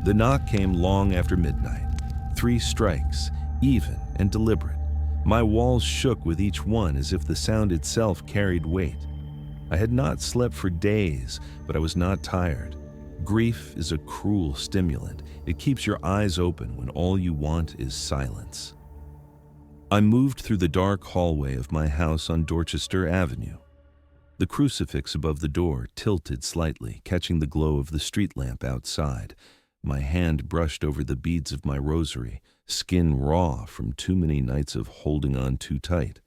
The knock came long after midnight. 3 strikes, even and deliberate. My walls shook with each one as if the sound itself carried weight. I had not slept for days, but I was not tired. Grief is a cruel stimulant. It keeps your eyes open when all you want is silence. I moved through the dark hallway of my house on Dorchester Avenue. The crucifix above the door tilted slightly, catching the glow of the street lamp outside. My hand brushed over the beads of my rosary, skin raw from too many nights of holding on too tight.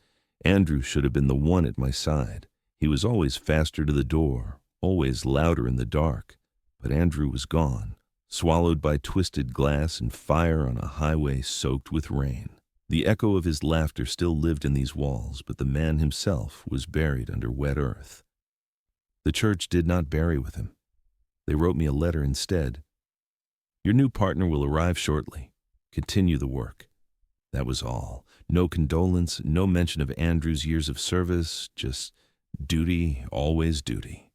Andrew should have been the one at my side. He was always faster to the door, always louder in the dark. But Andrew was gone, swallowed by twisted glass and fire on a highway soaked with rain. The echo of his laughter still lived in these walls, but the man himself was buried under wet earth. The church did not bury with him. They wrote me a letter instead. Your new partner will arrive shortly. Continue the work. That was all. No condolence, no mention of Andrew's years of service, just duty, always duty.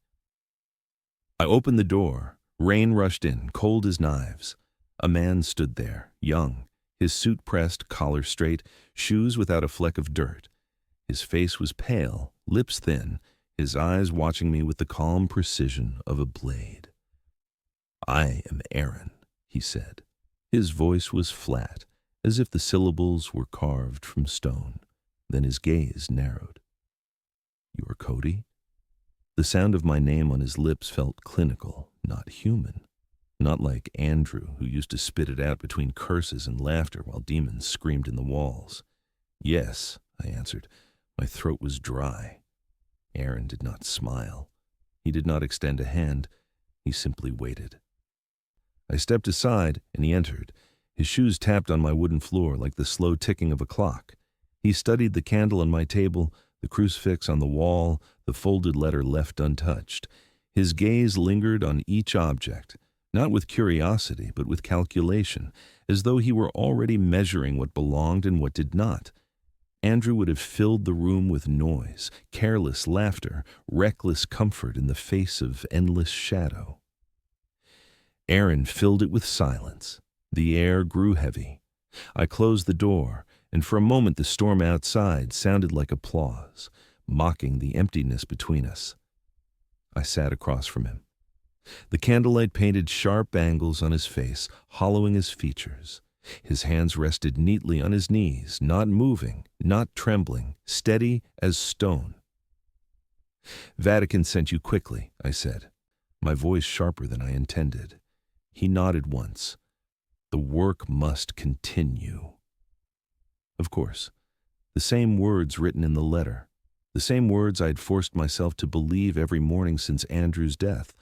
I opened the door. Rain rushed in, cold as knives. A man stood there, young, his suit pressed, collar straight, shoes without a fleck of dirt. His face was pale, lips thin, his eyes watching me with the calm precision of a blade. I am Aaron, he said. His voice was flat, as if the syllables were carved from stone. Then his gaze narrowed. You are Cody? The sound of my name on his lips felt clinical, not human. Not like Andrew, who used to spit it out between curses and laughter while demons screamed in the walls. Yes, I answered. My throat was dry. Aaron did not smile. He did not extend a hand. He simply waited. I stepped aside, and he entered. His shoes tapped on my wooden floor like the slow ticking of a clock. He studied the candle on my table, the crucifix on the wall, the folded letter left untouched. His gaze lingered on each object, not with curiosity, but with calculation, as though he were already measuring what belonged and what did not. Andrew would have filled the room with noise, careless laughter, reckless comfort in the face of endless shadow. Aaron filled it with silence. The air grew heavy. I closed the door, and for a moment the storm outside sounded like applause, mocking the emptiness between us. I sat across from him. The candlelight painted sharp angles on his face, hollowing his features. His hands rested neatly on his knees, not moving, not trembling, steady as stone. Vatican sent you quickly, I said, my voice sharper than I intended. He nodded once. The work must continue. Of course, the same words written in the letter, the same words I'd forced myself to believe every morning since Andrew's death.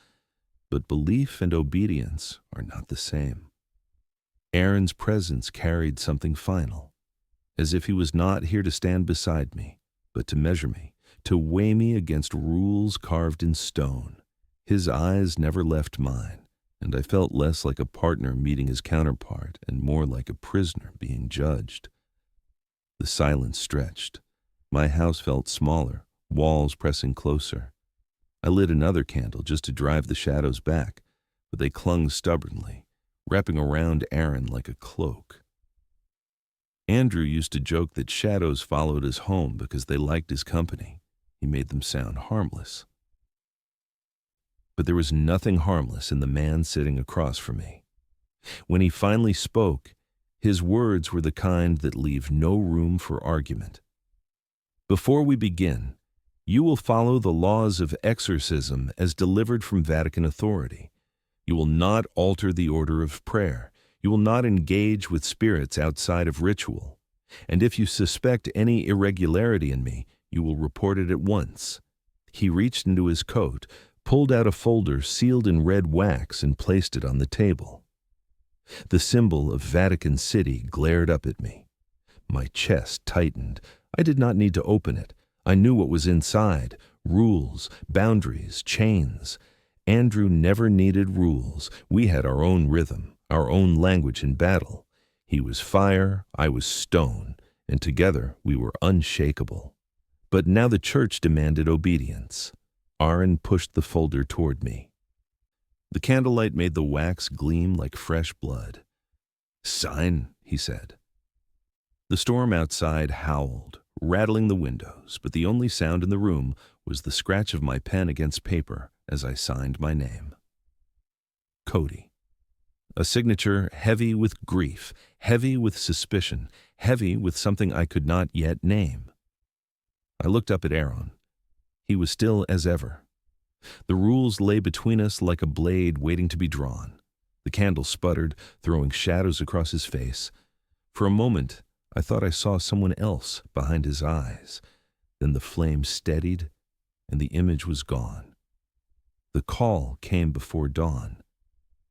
But belief and obedience are not the same. Aaron's presence carried something final, as if he was not here to stand beside me, but to measure me, to weigh me against rules carved in stone. His eyes never left mine, and I felt less like a partner meeting his counterpart and more like a prisoner being judged. The silence stretched. My house felt smaller, walls pressing closer. I lit another candle just to drive the shadows back, but they clung stubbornly, wrapping around Aaron like a cloak. Andrew used to joke that shadows followed us home because they liked his company. He made them sound harmless. But there was nothing harmless in the man sitting across from me. When he finally spoke, his words were the kind that leave no room for argument. Before we begin, you will follow the laws of exorcism as delivered from Vatican authority. You will not alter the order of prayer. You will not engage with spirits outside of ritual. And if you suspect any irregularity in me, you will report it at once. He reached into his coat, pulled out a folder sealed in red wax, and placed it on the table. The symbol of Vatican City glared up at me. My chest tightened. I did not need to open it. I knew what was inside: rules, boundaries, chains. Andrew never needed rules. We had our own rhythm, our own language in battle. He was fire, I was stone, and together we were unshakable. But now the church demanded obedience. Aaron pushed the folder toward me. The candlelight made the wax gleam like fresh blood. "Sign," he said. The storm outside howled, rattling the windows, but the only sound in the room was the scratch of my pen against paper as I signed my name. Cody. A signature heavy with grief, heavy with suspicion, heavy with something I could not yet name. I looked up at Aaron. He was still as ever. The rules lay between us like a blade waiting to be drawn. The candle sputtered, throwing shadows across his face. For a moment, I thought I saw someone else behind his eyes. Then the flame steadied, and the image was gone. The call came before dawn.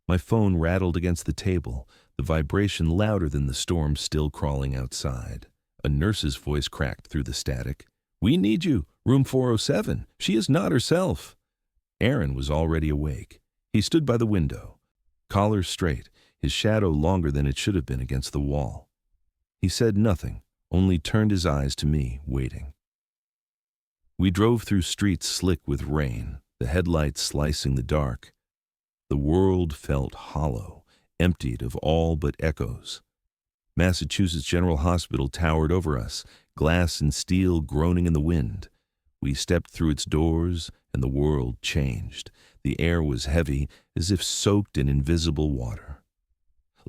My phone rattled against the table, the vibration louder than the storm still crawling outside. A nurse's voice cracked through the static. "We need you. Room 407. She is not herself." Aaron was already awake. He stood by the window, collar straight, his shadow longer than it should have been against the wall. He said nothing, only turned his eyes to me, waiting. We drove through streets slick with rain, the headlights slicing the dark. The world felt hollow, emptied of all but echoes. Massachusetts General Hospital towered over us, glass and steel groaning in the wind. We stepped through its doors, and the world changed. The air was heavy, as if soaked in invisible water.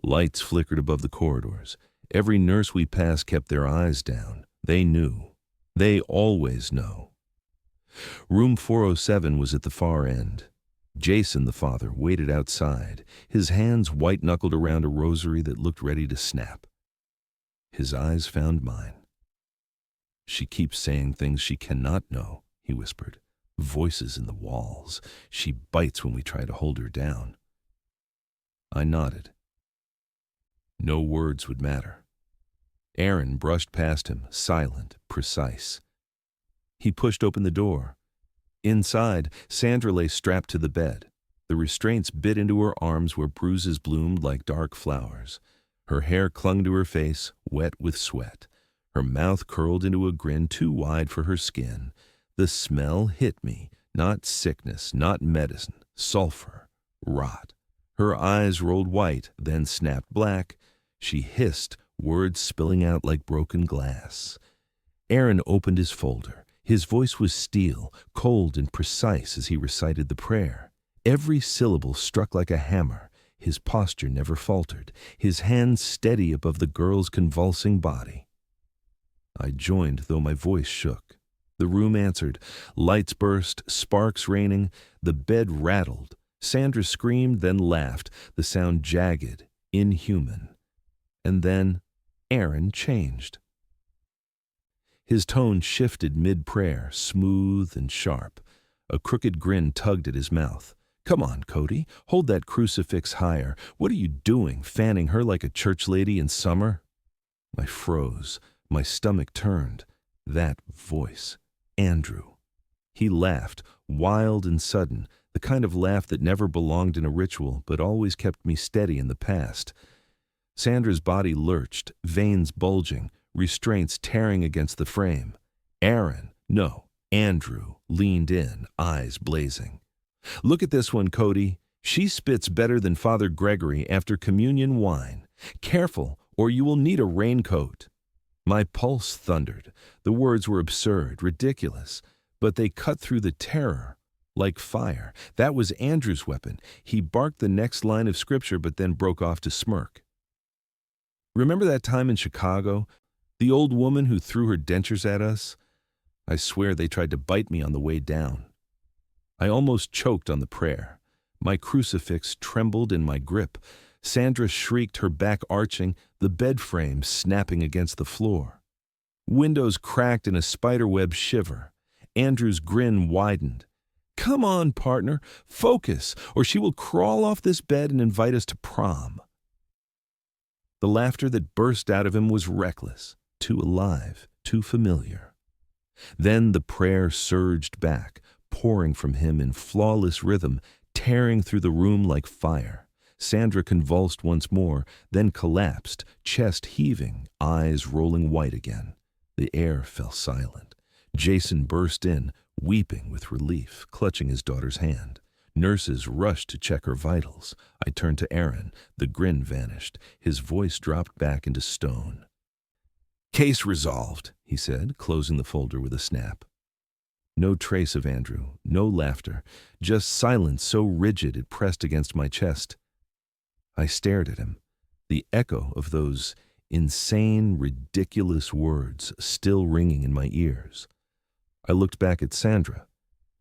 Lights flickered above the corridors. Every nurse we passed kept their eyes down. They knew. They always know. Room 407 was at the far end. Jason, the father, waited outside, his hands white-knuckled around a rosary that looked ready to snap. His eyes found mine. "She keeps saying things she cannot know," he whispered. "Voices in the walls. She bites when we try to hold her down." I nodded. No words would matter. Aaron brushed past him, silent, precise. He pushed open the door. Inside, Sandra lay strapped to the bed. The restraints bit into her arms where bruises bloomed like dark flowers. Her hair clung to her face, wet with sweat. Her mouth curled into a grin too wide for her skin. The smell hit me, not sickness, not medicine, sulfur, rot. Her eyes rolled white, then snapped black. She hissed, words spilling out like broken glass. Aaron opened his folder. His voice was steel, cold and precise as he recited the prayer. Every syllable struck like a hammer. His posture never faltered, his hands steady above the girl's convulsing body. I joined, though my voice shook. The room answered. Lights burst, sparks raining. The bed rattled. Sandra screamed, then laughed, the sound jagged, inhuman. And then Aaron changed. His tone shifted mid-prayer, smooth and sharp. A crooked grin tugged at his mouth. "Come on, Cody, hold that crucifix higher. What are you doing, fanning her like a church lady in summer?" I froze. My stomach turned. That voice. Andrew. He laughed, wild and sudden, the kind of laugh that never belonged in a ritual but always kept me steady in the past. Sandra's body lurched, veins bulging, restraints tearing against the frame. Andrew, leaned in, eyes blazing. "Look at this one, Cody. She spits better than Father Gregory after communion wine. Careful, or you will need a raincoat." My pulse thundered. The words were absurd, ridiculous, but they cut through the terror like fire. That was Andrew's weapon. He barked the next line of scripture but then broke off to smirk. "Remember that time in Chicago? The old woman who threw her dentures at us? I swear they tried to bite me on the way down." I almost choked on the prayer. My crucifix trembled in my grip. Sandra shrieked, her back arching, the bed frame snapping against the floor. Windows cracked in a spiderweb shiver. Andrew's grin widened. "Come on, partner, focus, or she will crawl off this bed and invite us to prom." The laughter that burst out of him was reckless, too alive, too familiar. Then the prayer surged back, pouring from him in flawless rhythm, tearing through the room like fire. Sandra convulsed once more, then collapsed, chest heaving, eyes rolling white again. The air fell silent. Jason burst in, weeping with relief, clutching his daughter's hand. Nurses rushed to check her vitals. I turned to Aaron. The grin vanished. His voice dropped back into stone. "Case resolved," he said, closing the folder with a snap. No trace of Andrew, no laughter, just silence so rigid it pressed against my chest. I stared at him, the echo of those insane, ridiculous words still ringing in my ears. I looked back at Sandra.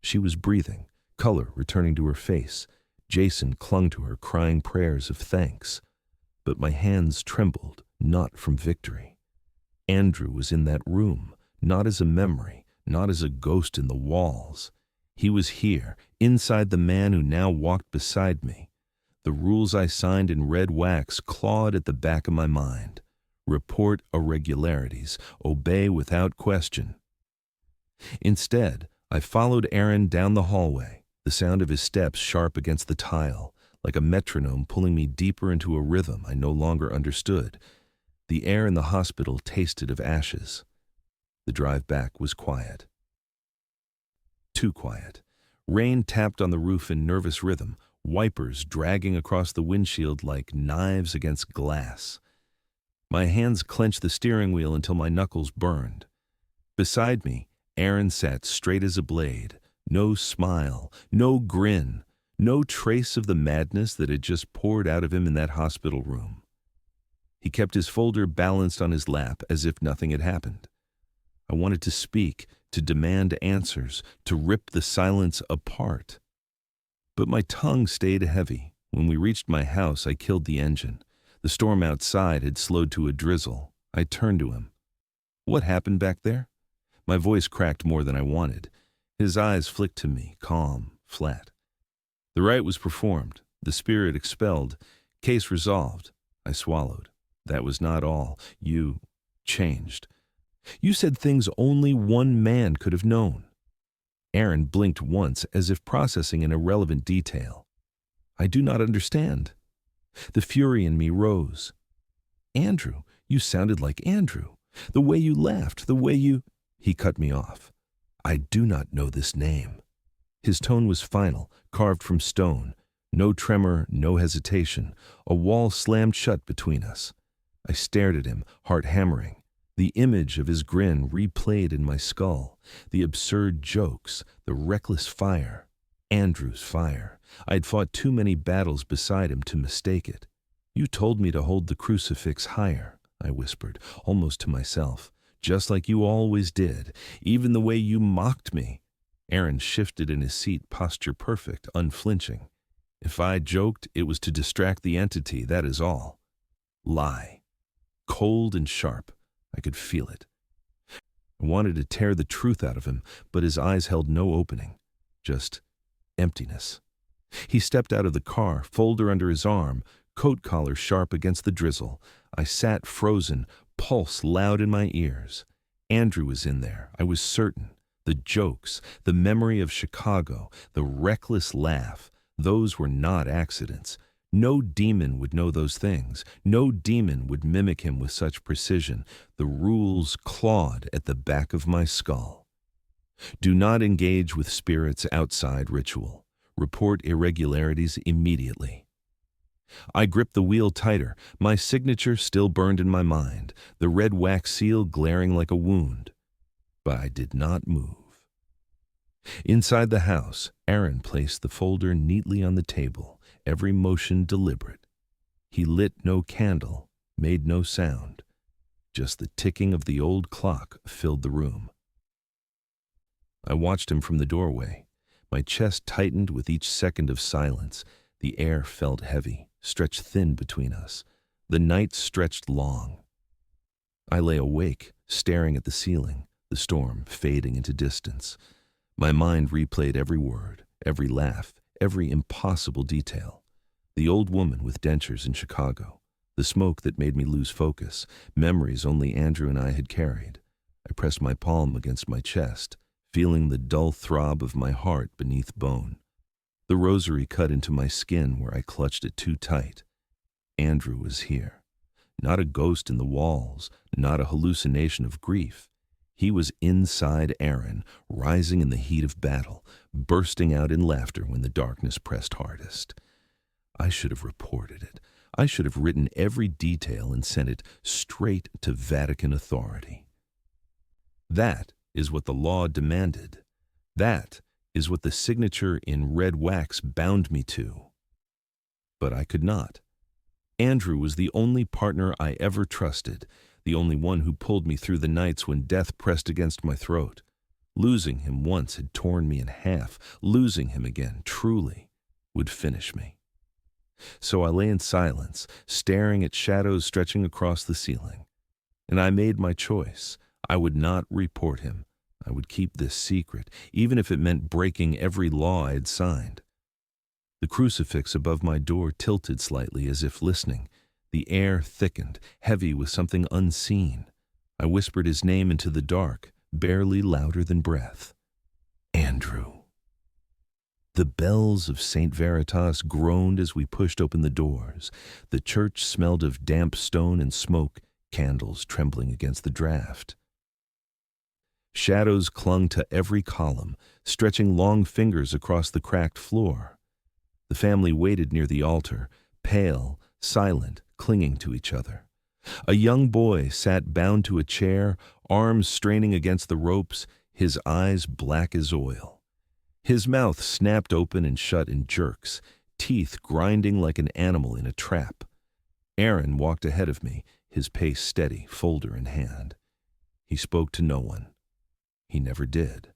She was breathing, color returning to her face. Jason clung to her, crying prayers of thanks. But my hands trembled, not from victory. Andrew was in that room, not as a memory, not as a ghost in the walls. He was here, inside the man who now walked beside me. The rules I signed in red wax clawed at the back of my mind. Report irregularities, obey without question. Instead, I followed Aaron down the hallway, the sound of his steps sharp against the tile, like a metronome pulling me deeper into a rhythm I no longer understood. The air in the hospital tasted of ashes. The drive back was quiet. Too quiet. Rain tapped on the roof in nervous rhythm, wipers dragging across the windshield like knives against glass. My hands clenched the steering wheel until my knuckles burned. Beside me, Aaron sat straight as a blade. No smile, no grin, no trace of the madness that had just poured out of him in that hospital room. He kept his folder balanced on his lap as if nothing had happened. I wanted to speak, to demand answers, to rip the silence apart. But my tongue stayed heavy. When we reached my house, I killed the engine. The storm outside had slowed to a drizzle. I turned to him. "What happened back there?" My voice cracked more than I wanted. His eyes flicked to me, calm, flat. "The rite was performed, the spirit expelled, case resolved." I swallowed. "That was not all. You changed. You said things only one man could have known." Aaron blinked once as if processing an irrelevant detail. "I do not understand." The fury in me rose. "Andrew, you sounded like Andrew. The way you laughed, the way you—" He cut me off. "I do not know this name." His tone was final, carved from stone. No tremor, no hesitation. A wall slammed shut between us. I stared at him, heart hammering. The image of his grin replayed in my skull. The absurd jokes, the reckless fire. Andrew's fire. I had fought too many battles beside him to mistake it. "You told me to hold the crucifix higher," I whispered, almost to myself. "Just like you always did, even the way you mocked me." Aaron shifted in his seat, posture perfect, unflinching. "If I joked, it was to distract the entity, that is all." Lie. Cold and sharp. I could feel it. I wanted to tear the truth out of him, but his eyes held no opening. Just emptiness. He stepped out of the car, folder under his arm, coat collar sharp against the drizzle. I sat frozen, pulse loud in my ears. Andrew was in there, I was certain. The jokes, the memory of Chicago, the reckless laugh, those were not accidents. No demon would know those things. No demon would mimic him with such precision. The rules clawed at the back of my skull. Do not engage with spirits outside ritual. Report irregularities immediately. I gripped the wheel tighter. My signature still burned in my mind, the red wax seal glaring like a wound. But I did not move. Inside the house, Aaron placed the folder neatly on the table, every motion deliberate. He lit no candle, made no sound. Just the ticking of the old clock filled the room. I watched him from the doorway. My chest tightened with each second of silence. The air felt heavy, stretched thin between us. The night stretched long. I lay awake, staring at the ceiling, the storm fading into distance. My mind replayed every word, every laugh, every impossible detail. The old woman with dentures in Chicago, the smoke that made me lose focus, memories only Andrew and I had carried. I pressed my palm against my chest, feeling the dull throb of my heart beneath bone. The rosary cut into my skin where I clutched it too tight. Andrew was here. Not a ghost in the walls, not a hallucination of grief. He was inside Aaron, rising in the heat of battle, bursting out in laughter when the darkness pressed hardest. I should have reported it. I should have written every detail and sent it straight to Vatican authority. That is what the law demanded. That is what the signature in red wax bound me to. But I could not. Andrew was the only partner I ever trusted, the only one who pulled me through the nights when death pressed against my throat. Losing him once had torn me in half. Losing him again, truly, would finish me. So I lay in silence, staring at shadows stretching across the ceiling. And I made my choice. I would not report him. I would keep this secret, even if it meant breaking every law I had signed. The crucifix above my door tilted slightly as if listening. The air thickened, heavy with something unseen. I whispered his name into the dark, barely louder than breath. Andrew. The bells of St. Veritas groaned as we pushed open the doors. The church smelled of damp stone and smoke, candles trembling against the draft. Shadows clung to every column, stretching long fingers across the cracked floor. The family waited near the altar, pale, silent, clinging to each other. A young boy sat bound to a chair, arms straining against the ropes, his eyes black as oil. His mouth snapped open and shut in jerks, teeth grinding like an animal in a trap. Aaron walked ahead of me, his pace steady, folder in hand. He spoke to no one. He never did.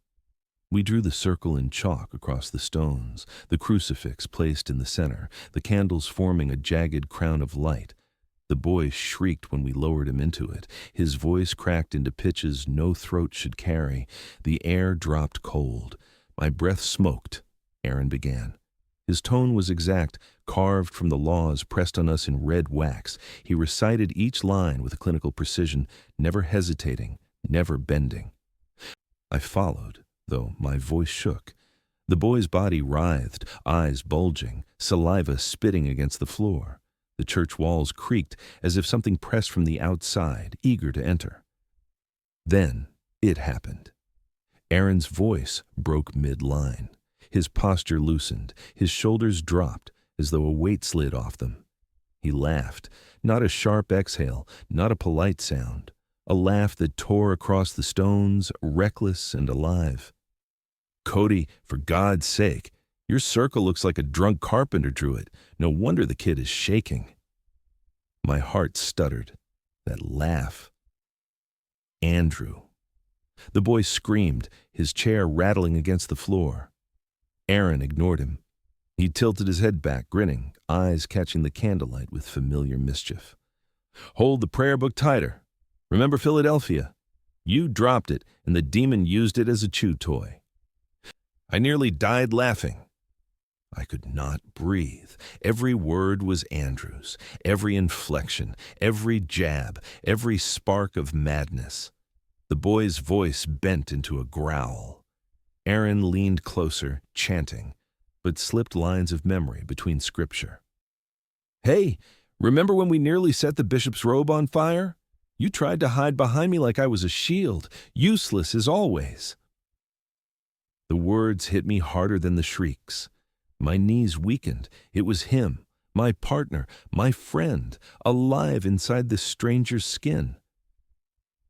We drew the circle in chalk across the stones, the crucifix placed in the center, the candles forming a jagged crown of light. The boy shrieked when we lowered him into it. His voice cracked into pitches no throat should carry. The air dropped cold. My breath smoked. Aaron began. His tone was exact, carved from the laws pressed on us in red wax. He recited each line with clinical precision, never hesitating, never bending. I followed, though my voice shook. The boy's body writhed, eyes bulging, saliva spitting against the floor. The church walls creaked as if something pressed from the outside, eager to enter. Then it happened. Aaron's voice broke mid-line. His posture loosened, his shoulders dropped as though a weight slid off them. He laughed, not a sharp exhale, not a polite sound, a laugh that tore across the stones, reckless and alive. Cody, for God's sake, your circle looks like a drunk carpenter drew it. No wonder the kid is shaking. My heart stuttered. That laugh. Andrew. The boy screamed, his chair rattling against the floor. Aaron ignored him. He tilted his head back, grinning, eyes catching the candlelight with familiar mischief. Hold the prayer book tighter. Remember Philadelphia? You dropped it, and the demon used it as a chew toy. I nearly died laughing. I could not breathe. Every word was Andrew's, every inflection, every jab, every spark of madness. The boy's voice bent into a growl. Aaron leaned closer, chanting, but slipped lines of memory between scripture. Hey, remember when we nearly set the bishop's robe on fire? You tried to hide behind me like I was a shield, useless as always. The words hit me harder than the shrieks. My knees weakened. It was him, my partner, my friend, alive inside this stranger's skin.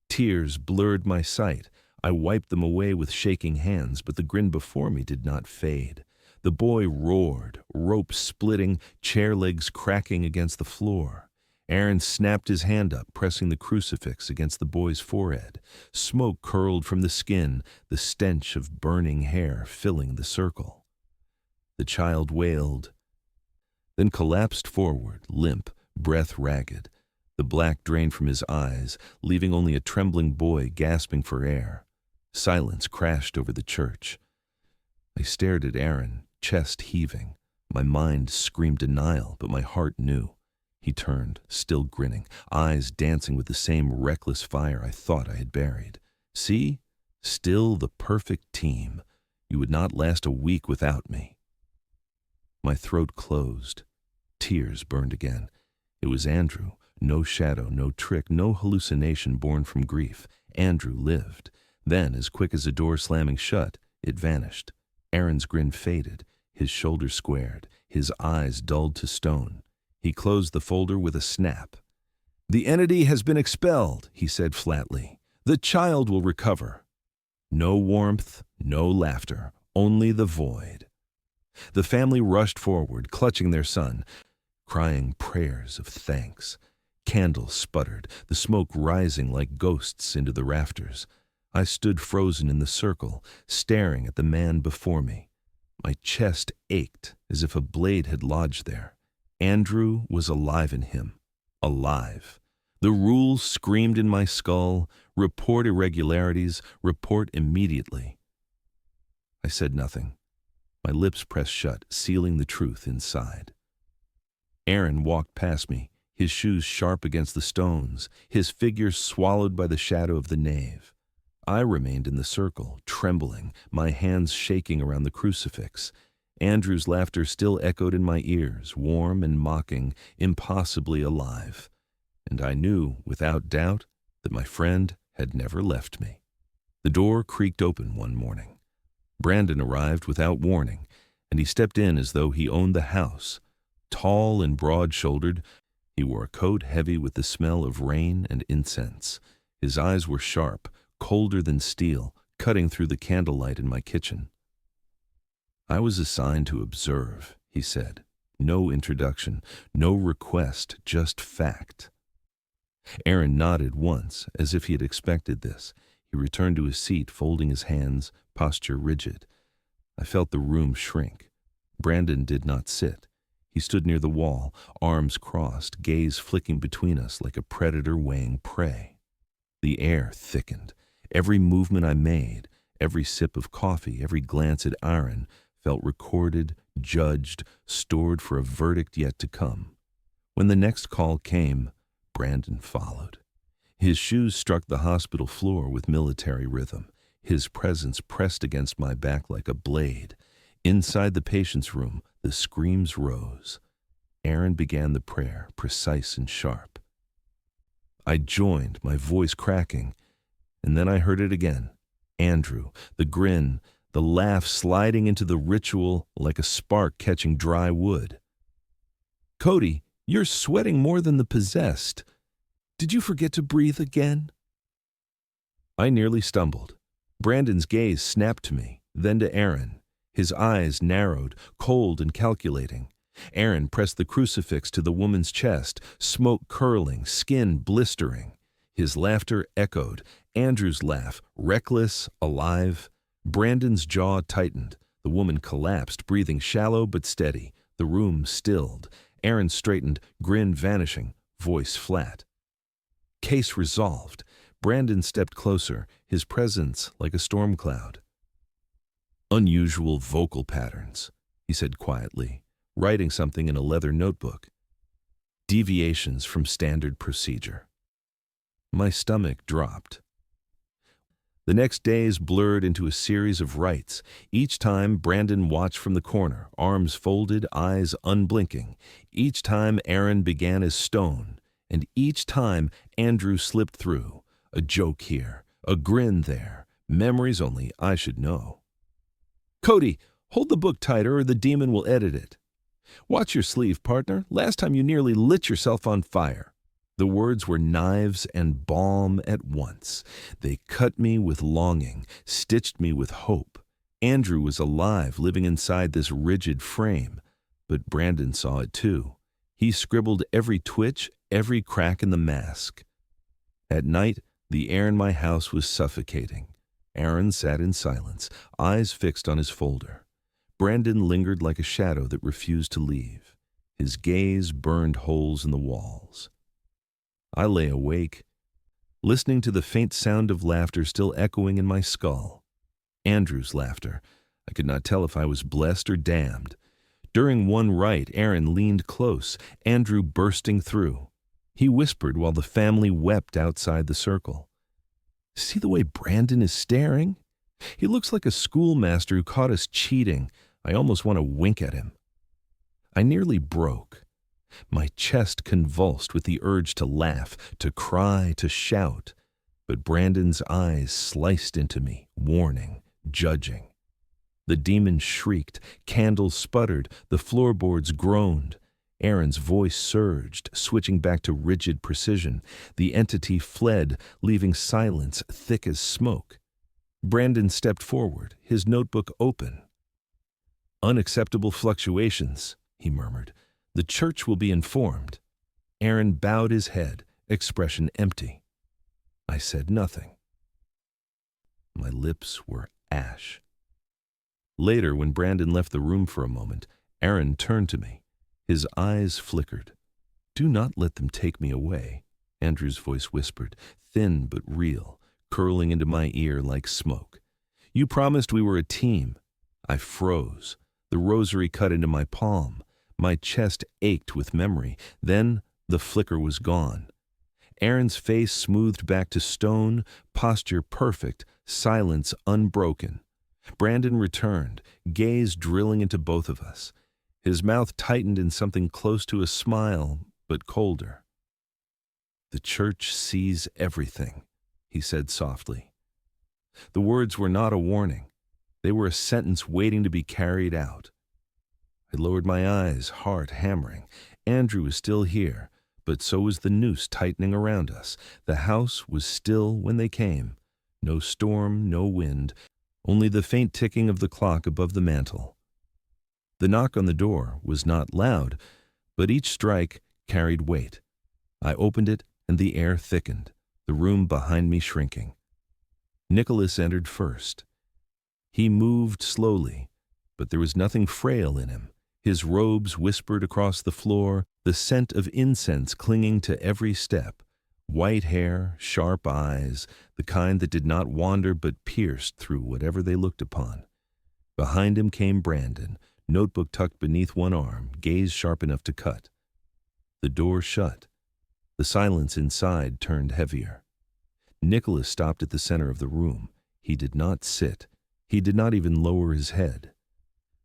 Tears blurred my sight. I wiped them away with shaking hands, but the grin before me did not fade. The boy roared, rope splitting, chair legs cracking against the floor. Aaron snapped his hand up, pressing the crucifix against the boy's forehead. Smoke curled from the skin, the stench of burning hair filling the circle. The child wailed, then collapsed forward, limp, breath ragged. The black drained from his eyes, leaving only a trembling boy gasping for air. Silence crashed over the church. I stared at Aaron, chest heaving. My mind screamed denial, but my heart knew. He turned, still grinning, eyes dancing with the same reckless fire I thought I had buried. See? Still the perfect team. You would not last a week without me. My throat closed. Tears burned again. It was Andrew. No shadow, no trick, no hallucination born from grief. Andrew lived. Then, as quick as a door slamming shut, it vanished. Aaron's grin faded, his shoulders squared, his eyes dulled to stone. He closed the folder with a snap. "The entity has been expelled," he said flatly. "The child will recover." No warmth, no laughter, only the void. The family rushed forward, clutching their son, crying prayers of thanks. Candles sputtered, the smoke rising like ghosts into the rafters. I stood frozen in the circle, staring at the man before me. My chest ached as if a blade had lodged there. Andrew was alive in him. Alive. The rules screamed in my skull, report irregularities, report immediately. I said nothing. My lips pressed shut, sealing the truth inside. Aaron walked past me, his shoes sharp against the stones, his figure swallowed by the shadow of the nave. I remained in the circle, trembling, my hands shaking around the crucifix. Andrew's laughter still echoed in my ears, warm and mocking, impossibly alive. And I knew, without doubt, that my friend had never left me. The door creaked open one morning. Brandon arrived without warning, and he stepped in as though he owned the house. Tall and broad-shouldered, he wore a coat heavy with the smell of rain and incense. His eyes were sharp, colder than steel, cutting through the candlelight in my kitchen. "I was assigned to observe," he said. No introduction, no request, just fact. Aaron nodded once, as if he had expected this. He returned to his seat, folding his hands, posture rigid. I felt the room shrink. Brandon did not sit. He stood near the wall, arms crossed, gaze flicking between us like a predator weighing prey. The air thickened. Every movement I made, every sip of coffee, every glance at Aaron felt recorded, judged, stored for a verdict yet to come. When the next call came, Brandon followed. His shoes struck the hospital floor with military rhythm. His presence pressed against my back like a blade. Inside the patient's room, the screams rose. Aaron began the prayer, precise and sharp. I joined, my voice cracking, and then I heard it again. Andrew, the grin, the laugh sliding into the ritual like a spark catching dry wood. "Cody, you're sweating more than the possessed. Did you forget to breathe again?" I nearly stumbled. Brandon's gaze snapped to me, then to Aaron. His eyes narrowed, cold and calculating. Aaron pressed the crucifix to the woman's chest, smoke curling, skin blistering. His laughter echoed. Andrew's laugh, reckless, alive. Brandon's jaw tightened. The woman collapsed, breathing shallow but steady. The room stilled. Aaron straightened, grin vanishing, voice flat. Case resolved. Brandon stepped closer, his presence like a storm cloud. "Unusual vocal patterns," he said quietly, writing something in a leather notebook. "Deviations from standard procedure." My stomach dropped. The next days blurred into a series of rites. Each time Brandon watched from the corner, arms folded, eyes unblinking. Each time Aaron began as stone, and each time Andrew slipped through. A joke here, a grin there, memories only I should know. "Cody, hold the book tighter or the demon will edit it. Watch your sleeve, partner. Last time you nearly lit yourself on fire." The words were knives and balm at once. They cut me with longing, stitched me with hope. Andrew was alive, living inside this rigid frame. But Brandon saw it too. He scribbled every twitch, every crack in the mask. At night, the air in my house was suffocating. Aaron sat in silence, eyes fixed on his folder. Brandon lingered like a shadow that refused to leave. His gaze burned holes in the walls. I lay awake, listening to the faint sound of laughter still echoing in my skull. Andrew's laughter. I could not tell if I was blessed or damned. During one rite, Aaron leaned close, Andrew bursting through. He whispered while the family wept outside the circle. "See the way Brandon is staring? He looks like a schoolmaster who caught us cheating. I almost want to wink at him." I nearly broke. My chest convulsed with the urge to laugh, to cry, to shout. But Brandon's eyes sliced into me, warning, judging. The demon shrieked, candles sputtered, the floorboards groaned. Aaron's voice surged, switching back to rigid precision. The entity fled, leaving silence thick as smoke. Brandon stepped forward, his notebook open. "Unacceptable fluctuations," he murmured. "The church will be informed." Aaron bowed his head, expression empty. I said nothing. My lips were ash. Later, when Brandon left the room for a moment, Aaron turned to me. His eyes flickered. "Do not let them take me away," Andrew's voice whispered, thin but real, curling into my ear like smoke. "You promised we were a team." I froze. The rosary cut into my palm. My chest ached with memory. Then the flicker was gone. Aaron's face smoothed back to stone, posture perfect, silence unbroken. Brandon returned, gaze drilling into both of us. His mouth tightened in something close to a smile, but colder. "The church sees everything," he said softly. The words were not a warning. They were a sentence waiting to be carried out. I lowered my eyes, heart hammering. Andrew was still here, but so was the noose tightening around us. The house was still when they came. No storm, no wind, only the faint ticking of the clock above the mantel. The knock on the door was not loud, but each strike carried weight. I opened it, and the air thickened, the room behind me shrinking. Nicholas entered first. He moved slowly, but there was nothing frail in him. His robes whispered across the floor, the scent of incense clinging to every step. White hair, sharp eyes, the kind that did not wander but pierced through whatever they looked upon. Behind him came Brandon, notebook tucked beneath one arm, gaze sharp enough to cut. The door shut. The silence inside turned heavier. Nicholas stopped at the center of the room. He did not sit. He did not even lower his head.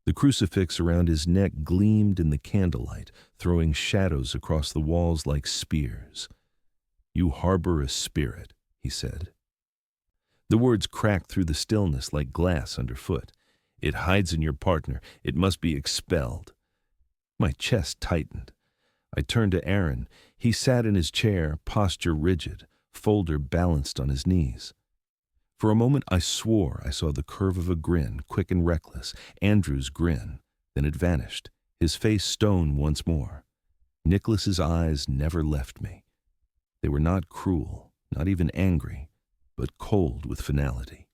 The crucifix around his neck gleamed in the candlelight, throwing shadows across the walls like spears. "You harbor a spirit," he said. The words cracked through the stillness like glass underfoot. "It hides in your partner. It must be expelled." My chest tightened. I turned to Aaron. He sat in his chair, posture rigid, folder balanced on his knees. For a moment I swore I saw the curve of a grin, quick and reckless, Andrew's grin. Then it vanished, his face stone once more. Nicholas's eyes never left me. They were not cruel, not even angry, but cold with finality.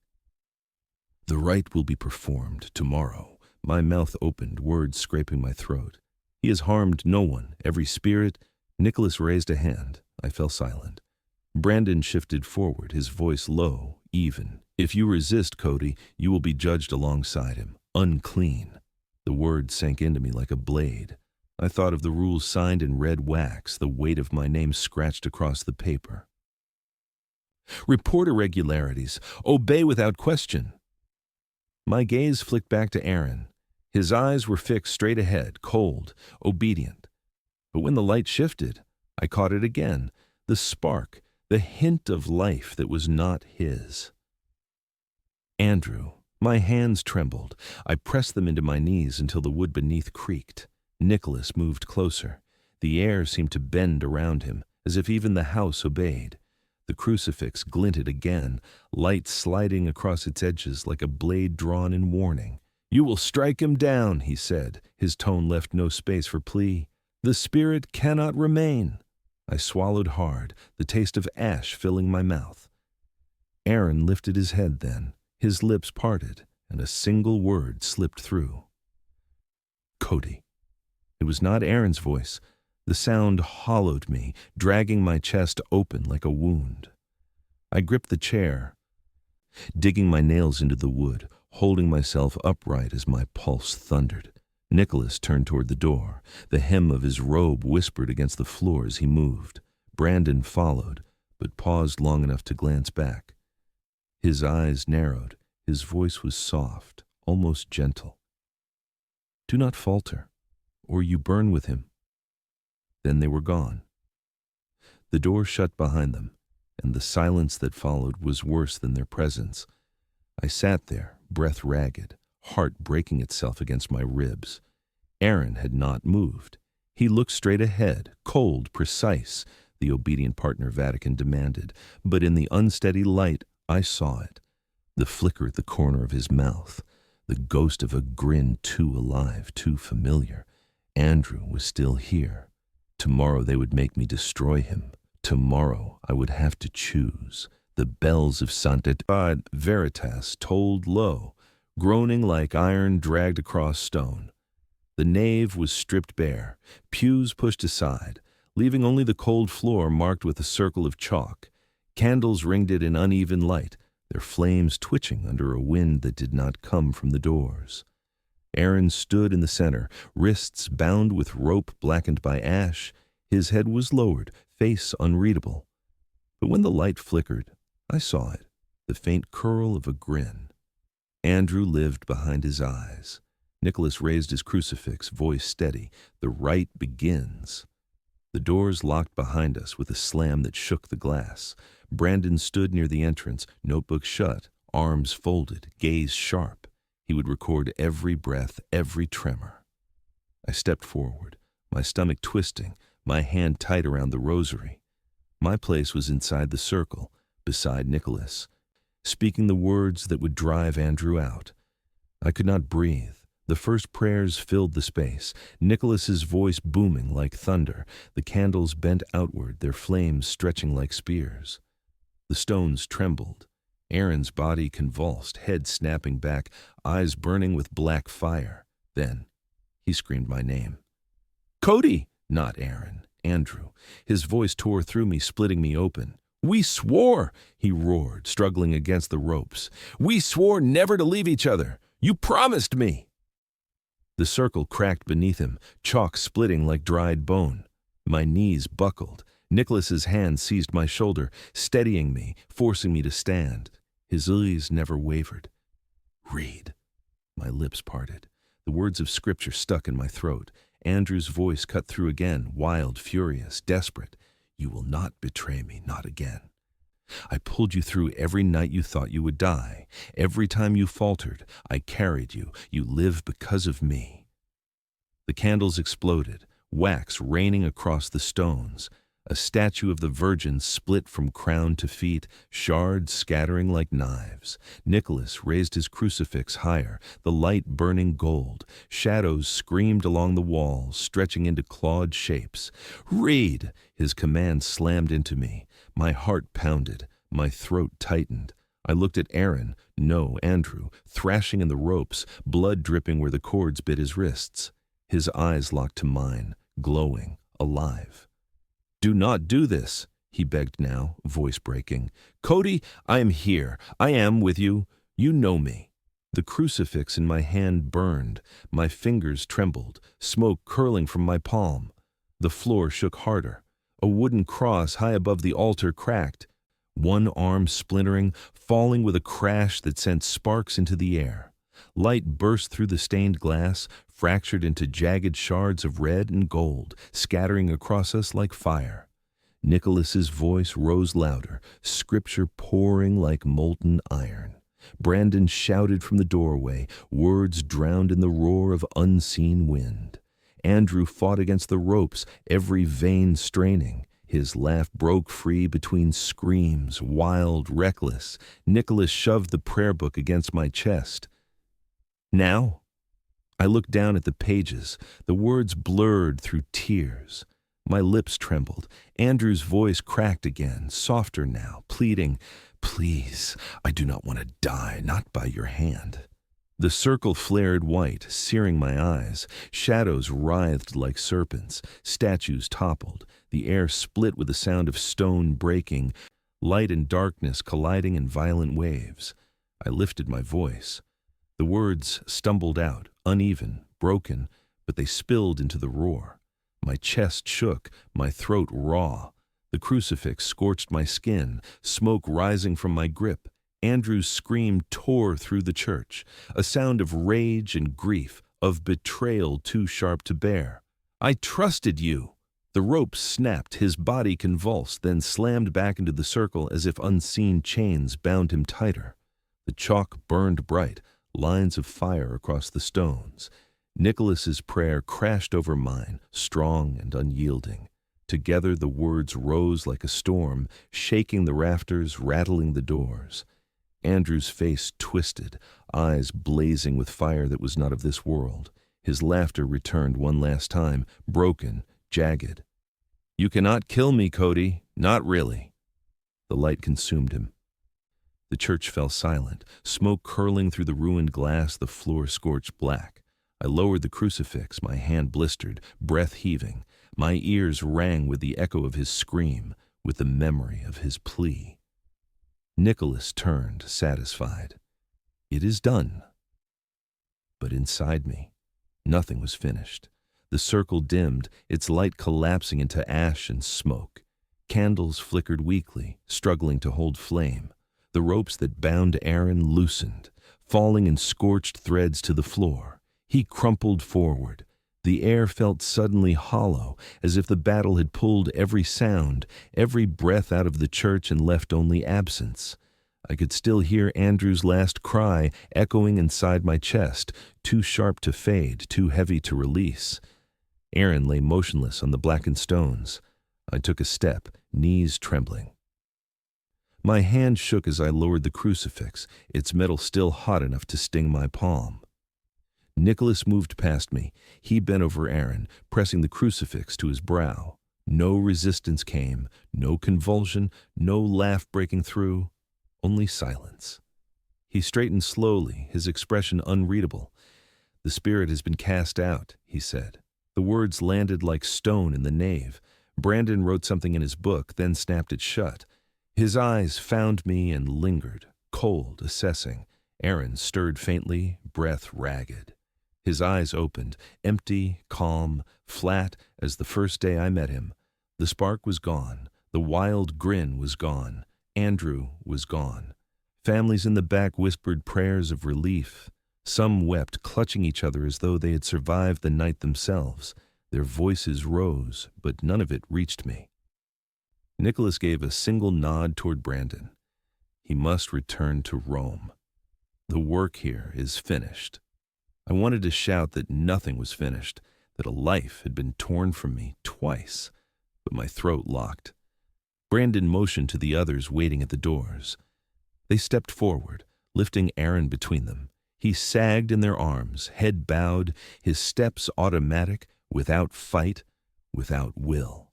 "The rite will be performed tomorrow." My mouth opened, words scraping my throat. "He has harmed no one, every spirit—" Nicholas raised a hand. I fell silent. Brandon shifted forward, his voice low, even. "If you resist, Cody, you will be judged alongside him. Unclean." The word sank into me like a blade. I thought of the rules signed in red wax, the weight of my name scratched across the paper. "Report irregularities. Obey without question." My gaze flicked back to Aaron. His eyes were fixed straight ahead, cold, obedient. But when the light shifted, I caught it again, the spark, the hint of life that was not his. "Andrew." My hands trembled. I pressed them into my knees until the wood beneath creaked. Nicholas moved closer. The air seemed to bend around him, as if even the house obeyed. The crucifix glinted again, light sliding across its edges like a blade drawn in warning. "You will strike him down," he said. His tone left no space for plea. "The spirit cannot remain." I swallowed hard, the taste of ash filling my mouth. Aaron lifted his head then, his lips parted, and a single word slipped through. "Cody." It was not Aaron's voice. The sound hollowed me, dragging my chest open like a wound. I gripped the chair, digging my nails into the wood, holding myself upright as my pulse thundered. Nicholas turned toward the door. The hem of his robe whispered against the floor as he moved. Brandon followed, but paused long enough to glance back. His eyes narrowed. His voice was soft, almost gentle. "Do not falter, or you burn with him." Then they were gone. The door shut behind them, and the silence that followed was worse than their presence. I sat there, breath ragged, heart breaking itself against my ribs. Aaron had not moved. He looked straight ahead, cold, precise, the obedient partner Vatican demanded, but in the unsteady light I saw it. The flicker at the corner of his mouth, the ghost of a grin too alive, too familiar. Andrew was still here. Tomorrow they would make me destroy him. Tomorrow I would have to choose. The bells of Santa Veritas tolled low, groaning like iron dragged across stone. The nave was stripped bare, pews pushed aside, leaving only the cold floor marked with a circle of chalk. Candles ringed it in uneven light, their flames twitching under a wind that did not come from the doors. Aaron stood in the center, wrists bound with rope blackened by ash. His head was lowered, face unreadable. But when the light flickered, I saw it, the faint curl of a grin. Andrew lived behind his eyes. Nicholas raised his crucifix, voice steady. The rite begins. The doors locked behind us with a slam that shook the glass. Brandon stood near the entrance, notebook shut, arms folded, gaze sharp. He would record every breath, every tremor. I stepped forward, my stomach twisting, my hand tight around the rosary. My place was inside the circle, beside Nicholas, speaking the words that would drive Andrew out. I could not breathe. The first prayers filled the space, Nicholas's voice booming like thunder, the candles bent outward, their flames stretching like spears. The stones trembled. Aaron's body convulsed, head snapping back, eyes burning with black fire. Then he screamed my name. "Cody!" Not Aaron, Andrew. His voice tore through me, splitting me open. "We swore!" he roared, struggling against the ropes. "We swore never to leave each other. You promised me!" The circle cracked beneath him, chalk splitting like dried bone. My knees buckled. Nicholas's hand seized my shoulder, steadying me, forcing me to stand. His eyes never wavered. "Read." My lips parted. The words of scripture stuck in my throat. Andrew's voice cut through again, wild, furious, desperate. "You will not betray me, not again. I pulled you through every night you thought you would die. Every time you faltered, I carried you. You live because of me." The candles exploded, wax raining across the stones. A statue of the Virgin split from crown to feet, shards scattering like knives. Nicholas raised his crucifix higher, the light burning gold. Shadows screamed along the walls, stretching into clawed shapes. "Read!" His command slammed into me. My heart pounded, my throat tightened. I looked at Aaron, no, Andrew, thrashing in the ropes, blood dripping where the cords bit his wrists. His eyes locked to mine, glowing, alive. "Do not do this," he begged now, voice breaking. "Cody, I am here. I am with you. You know me." The crucifix in my hand burned. My fingers trembled, smoke curling from my palm. The floor shook harder. A wooden cross high above the altar cracked. One arm splintering, falling with a crash that sent sparks into the air. Light burst through the stained glass, fractured into jagged shards of red and gold, scattering across us like fire. Nicholas's voice rose louder, scripture pouring like molten iron. Brandon shouted from the doorway, words drowned in the roar of unseen wind. Andrew fought against the ropes, every vein straining. His laugh broke free between screams, wild, reckless. Nicholas shoved the prayer book against my chest. "Now?" I looked down at the pages, the words blurred through tears. My lips trembled. Andrew's voice cracked again, softer now, pleading, "Please, I do not want to die, not by your hand." The circle flared white, searing my eyes. Shadows writhed like serpents. Statues toppled. The air split with the sound of stone breaking, light and darkness colliding in violent waves. I lifted my voice. The words stumbled out, uneven, broken, but they spilled into the roar. My chest shook, my throat raw. The crucifix scorched my skin, smoke rising from my grip. Andrew's scream tore through the church, a sound of rage and grief, of betrayal too sharp to bear. "I trusted you." The rope snapped, his body convulsed, then slammed back into the circle as if unseen chains bound him tighter. The chalk burned bright, lines of fire across the stones. Nicholas's prayer crashed over mine, strong and unyielding. Together the words rose like a storm, shaking the rafters, rattling the doors. Andrew's face twisted, eyes blazing with fire that was not of this world. His laughter returned one last time, broken, jagged. "You cannot kill me, Cody. Not really." The light consumed him. The church fell silent, smoke curling through the ruined glass, the floor scorched black. I lowered the crucifix, my hand blistered, breath heaving. My ears rang with the echo of his scream, with the memory of his plea. Nicholas turned, satisfied. "It is done." But inside me, nothing was finished. The circle dimmed, its light collapsing into ash and smoke. Candles flickered weakly, struggling to hold flame. The ropes that bound Aaron loosened, falling in scorched threads to the floor. He crumpled forward. The air felt suddenly hollow, as if the battle had pulled every sound, every breath out of the church and left only absence. I could still hear Andrew's last cry echoing inside my chest, too sharp to fade, too heavy to release. Aaron lay motionless on the blackened stones. I took a step, knees trembling. My hand shook as I lowered the crucifix, its metal still hot enough to sting my palm. Nicholas moved past me. He bent over Aaron, pressing the crucifix to his brow. No resistance came, no convulsion, no laugh breaking through, only silence. He straightened slowly, his expression unreadable. "The spirit has been cast out," he said. The words landed like stone in the nave. Brandon wrote something in his book, then snapped it shut. His eyes found me and lingered, cold, assessing. Aaron stirred faintly, breath ragged. His eyes opened, empty, calm, flat as the first day I met him. The spark was gone. The wild grin was gone. Andrew was gone. Families in the back whispered prayers of relief. Some wept, clutching each other as though they had survived the night themselves. Their voices rose, but none of it reached me. Nicholas gave a single nod toward Brandon. He must return to Rome. The work here is finished. I wanted to shout that nothing was finished, that a life had been torn from me twice, but my throat locked. Brandon motioned to the others waiting at the doors. They stepped forward, lifting Aaron between them. He sagged in their arms, head bowed, his steps automatic, without fight, without will.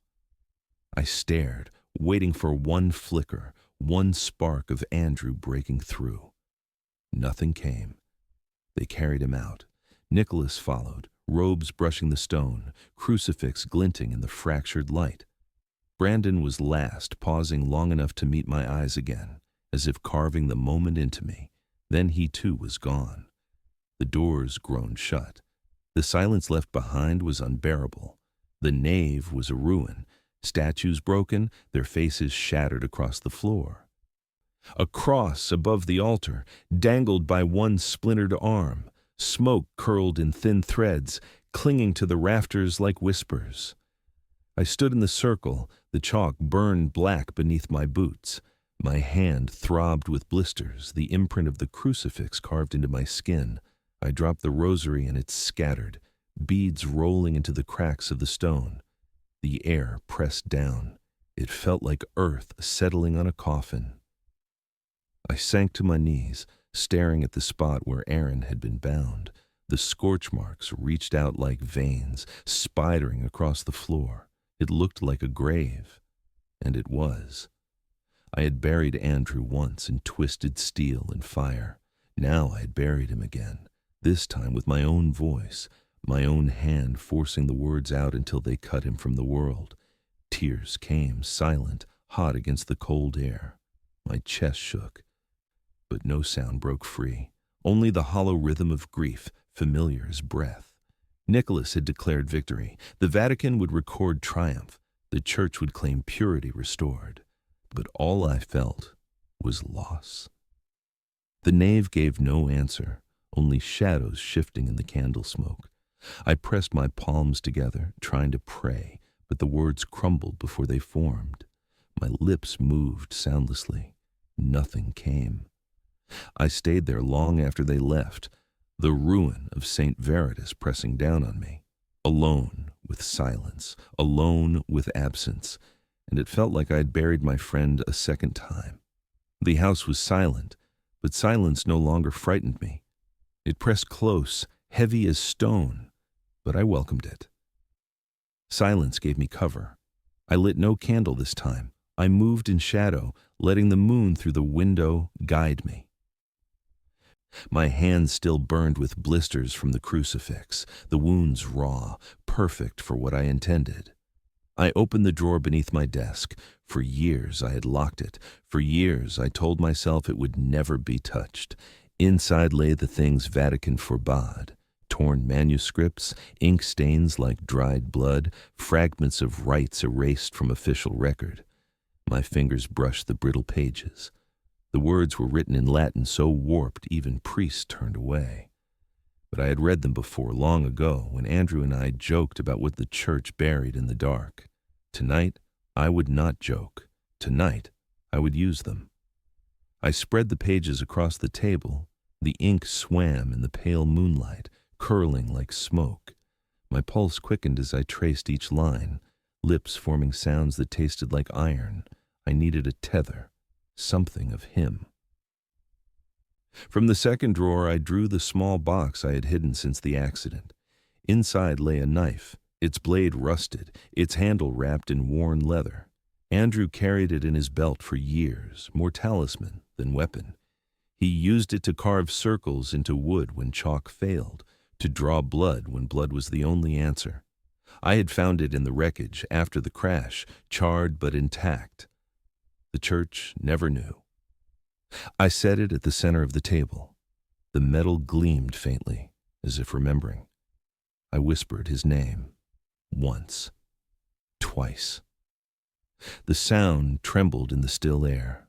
I stared, waiting for one flicker, one spark of Andrew breaking through. Nothing came. They carried him out. Nicholas followed, robes brushing the stone, crucifix glinting in the fractured light. Brandon was last, pausing long enough to meet my eyes again, as if carving the moment into me. Then he too was gone. The doors groaned shut. The silence left behind was unbearable. The nave was a ruin, statues broken, their faces shattered across the floor. A cross above the altar, dangled by one splintered arm, smoke curled in thin threads, clinging to the rafters like whispers. I stood in the circle, the chalk burned black beneath my boots. My hand throbbed with blisters, the imprint of the crucifix carved into my skin. I dropped the rosary and it scattered, beads rolling into the cracks of the stone. The air pressed down. It felt like earth settling on a coffin. I sank to my knees, staring at the spot where Aaron had been bound. The scorch marks reached out like veins, spidering across the floor. It looked like a grave, and it was. I had buried Andrew once in twisted steel and fire. Now I had buried him again, this time with my own voice, my own hand forcing the words out until they cut him from the world. Tears came, silent, hot against the cold air. My chest shook, but no sound broke free, only the hollow rhythm of grief, familiar as breath. Nicholas had declared victory. The Vatican would record triumph. The church would claim purity restored. But all I felt was loss. The nave gave no answer, only shadows shifting in the candle smoke. I pressed my palms together, trying to pray, but the words crumbled before they formed. My lips moved soundlessly. Nothing came. I stayed there long after they left, the ruin of St. Veritas pressing down on me, alone with silence, alone with absence, and it felt like I had buried my friend a second time. The house was silent, but silence no longer frightened me. It pressed close, heavy as stone, but I welcomed it. Silence gave me cover. I lit no candle this time. I moved in shadow, letting the moon through the window guide me. My hands still burned with blisters from the crucifix, the wounds raw, perfect for what I intended. I opened the drawer beneath my desk. For years I had locked it. For years I told myself it would never be touched. Inside lay the things Vatican forbade: torn manuscripts, ink stains like dried blood, fragments of rites erased from official record. My fingers brushed the brittle pages. The words were written in Latin so warped even priests turned away. But I had read them before, long ago, when Andrew and I joked about what the church buried in the dark. Tonight, I would not joke. Tonight, I would use them. I spread the pages across the table. The ink swam in the pale moonlight, curling like smoke. My pulse quickened as I traced each line, lips forming sounds that tasted like iron. I needed a tether, something of him. From the second drawer, I drew the small box I had hidden since the accident. Inside lay a knife, its blade rusted, its handle wrapped in worn leather. Andrew carried it in his belt for years, more talisman than weapon. He used it to carve circles into wood when chalk failed, to draw blood when blood was the only answer. I had found it in the wreckage after the crash, charred but intact. The church never knew. I set it at the center of the table. The metal gleamed faintly, as if remembering. I whispered his name. Once. Twice. The sound trembled in the still air.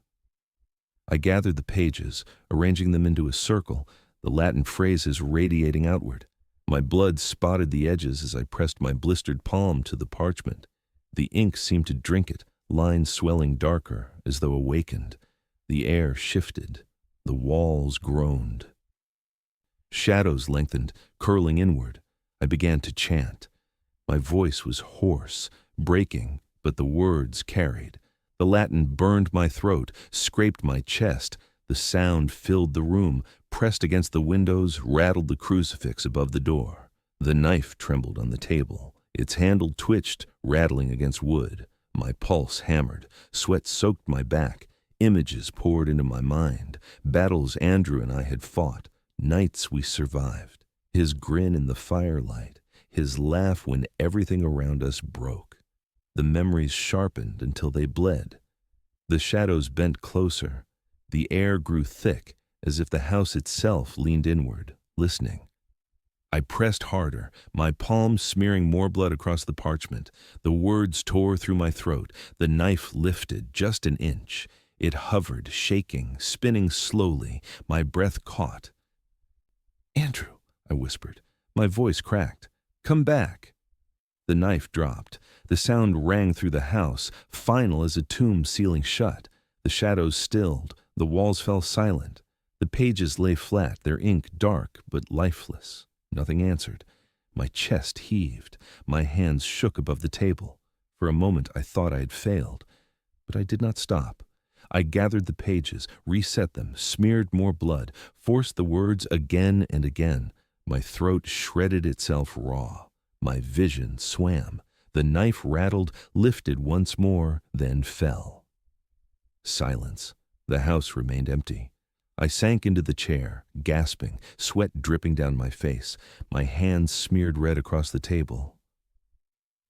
I gathered the pages, arranging them into a circle, the Latin phrases radiating outward. My blood spotted the edges as I pressed my blistered palm to the parchment. The ink seemed to drink it, lines swelling darker, as though awakened. The air shifted. The walls groaned. Shadows lengthened, curling inward. I began to chant. My voice was hoarse, breaking, but the words carried. The Latin burned my throat, scraped my chest. The sound filled the room, pressed against the windows, rattled the crucifix above the door. The knife trembled on the table. Its handle twitched, rattling against wood. My pulse hammered. Sweat soaked my back. Images poured into my mind. Battles Andrew and I had fought. Nights we survived. His grin in the firelight. His laugh when everything around us broke. The memories sharpened until they bled. The shadows bent closer. The air grew thick, as if the house itself leaned inward, listening. I pressed harder, my palms smearing more blood across the parchment. The words tore through my throat. The knife lifted just an inch. It hovered, shaking, spinning slowly. My breath caught. "Andrew," I whispered. My voice cracked. "Come back." The knife dropped. The sound rang through the house, final as a tomb sealing shut. The shadows stilled. The walls fell silent. The pages lay flat, their ink dark but lifeless. Nothing answered. My chest heaved. My hands shook above the table. For a moment I thought I had failed. But I did not stop. I gathered the pages, reset them, smeared more blood, forced the words again and again. My throat shredded itself raw. My vision swam. The knife rattled, lifted once more, then fell. Silence. The house remained empty. I sank into the chair, gasping, sweat dripping down my face. My hands smeared red across the table.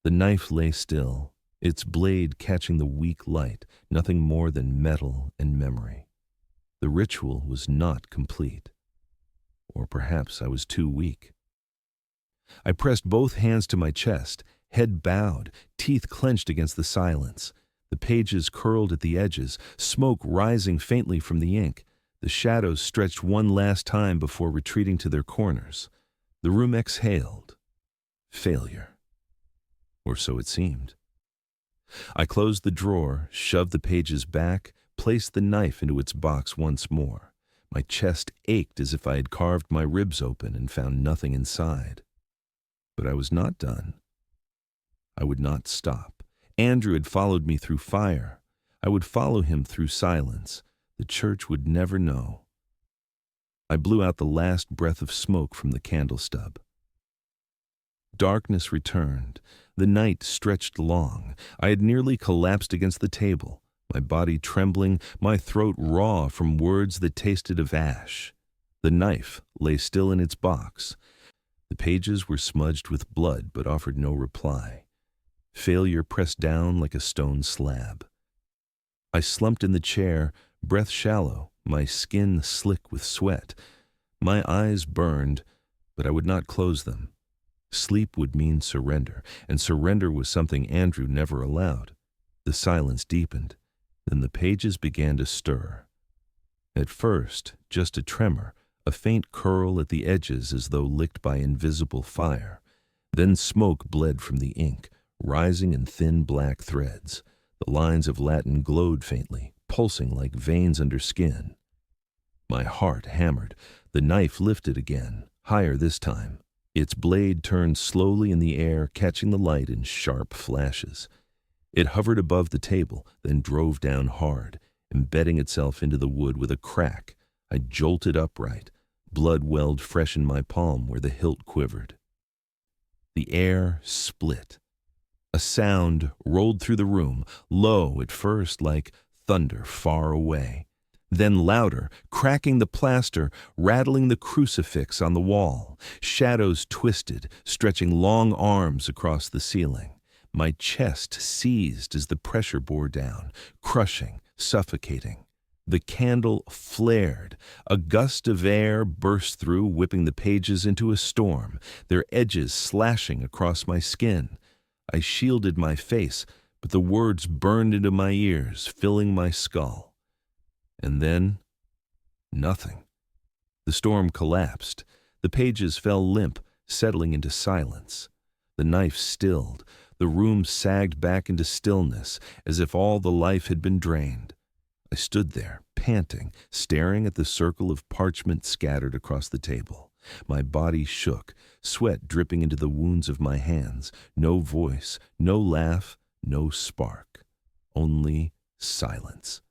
The knife lay still, its blade catching the weak light, nothing more than metal and memory. The ritual was not complete. Or perhaps I was too weak. I pressed both hands to my chest, head bowed, teeth clenched against the silence. The pages curled at the edges, smoke rising faintly from the ink. The shadows stretched one last time before retreating to their corners. The room exhaled. Failure. or so it seemed. I closed the drawer, shoved the pages back, placed the knife into its box once more. My chest ached as if I had carved my ribs open and found nothing inside. But I was not done. I would not stop. Andrew had followed me through fire. I would follow him through silence. The church would never know. I blew out the last breath of smoke from the candle stub. Darkness returned. The night stretched long. I had nearly collapsed against the table, my body trembling, my throat raw from words that tasted of ash. The knife lay still in its box. The pages were smudged with blood but offered no reply. Failure pressed down like a stone slab. I slumped in the chair, breath shallow, my skin slick with sweat. My eyes burned, but I would not close them. Sleep would mean surrender, and surrender was something Andrew never allowed. The silence deepened. Then the pages began to stir. At first, just a tremor, a faint curl at the edges as though licked by invisible fire. Then smoke bled from the ink, rising in thin black threads. The lines of Latin glowed faintly, pulsing like veins under skin. My heart hammered. The knife lifted again, higher this time. Its blade turned slowly in the air, catching the light in sharp flashes. It hovered above the table, then drove down hard, embedding itself into the wood with a crack. I jolted upright. Blood welled fresh in my palm where the hilt quivered. The air split. A sound rolled through the room, low at first like thunder far away, then louder, cracking the plaster, rattling the crucifix on the wall. Shadows twisted, stretching long arms across the ceiling. My chest seized as the pressure bore down, crushing, suffocating. The candle flared. A gust of air burst through, whipping the pages into a storm, their edges slashing across my skin. I shielded my face, but the words burned into my ears, filling my skull. And then, nothing. The storm collapsed. The pages fell limp, settling into silence. The knife stilled. The room sagged back into stillness, as if all the life had been drained. I stood there, panting, staring at the circle of parchment scattered across the table. My body shook, sweat dripping into the wounds of my hands. No voice, no laugh, no spark. Only silence.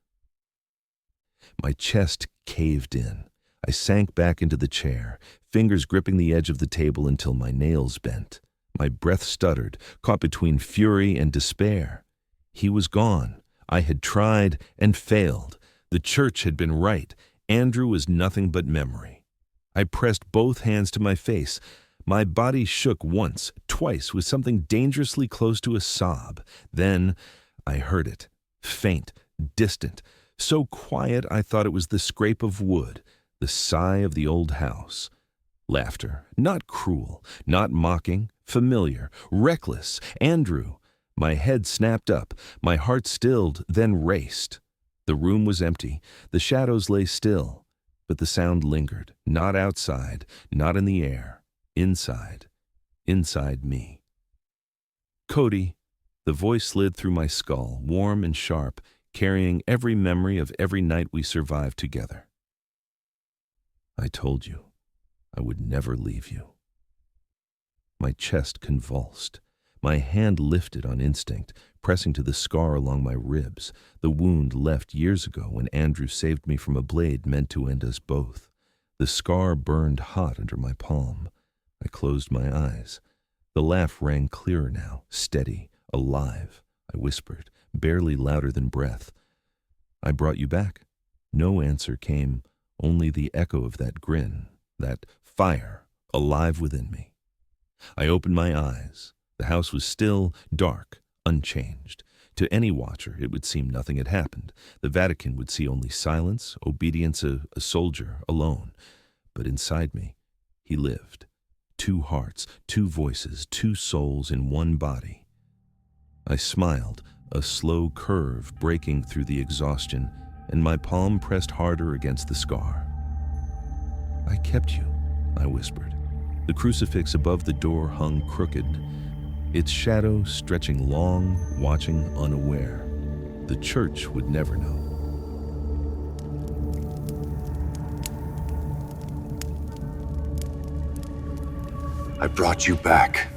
My chest caved in. I sank back into the chair, fingers gripping the edge of the table until my nails bent. My breath stuttered, caught between fury and despair. He was gone. I had tried and failed. The church had been right. Andrew was nothing but memory. I pressed both hands to my face. My body shook once, twice, with something dangerously close to a sob. Then I heard it, faint, distant, so quiet I thought it was the scrape of wood, the sigh of the old house. Laughter, not cruel, not mocking, familiar, reckless. Andrew. My head snapped up, my heart stilled, then raced. The room was empty, the shadows lay still, but the sound lingered, not outside, not in the air, inside me. Cody. The voice slid through my skull, warm and sharp, carrying every memory of every night we survived together. I told you I would never leave you. My chest convulsed. My hand lifted on instinct, pressing to the scar along my ribs, the wound left years ago when Andrew saved me from a blade meant to end us both. The scar burned hot under my palm. I closed my eyes. The laugh rang clearer now, steady, alive. I whispered, barely louder than breath. I brought you back. No answer came, only the echo of that grin, that fire, alive within me. I opened my eyes. The house was still, dark, unchanged. To any watcher, it would seem nothing had happened. The Vatican would see only silence, obedience, a soldier, alone. But inside me, he lived. 2 hearts, 2 voices, 2 souls in one body. I smiled, a slow curve breaking through the exhaustion, and my palm pressed harder against the scar. I kept you, I whispered. The crucifix above the door hung crooked. its shadow stretching long, watching unaware. The church would never know. I brought you back.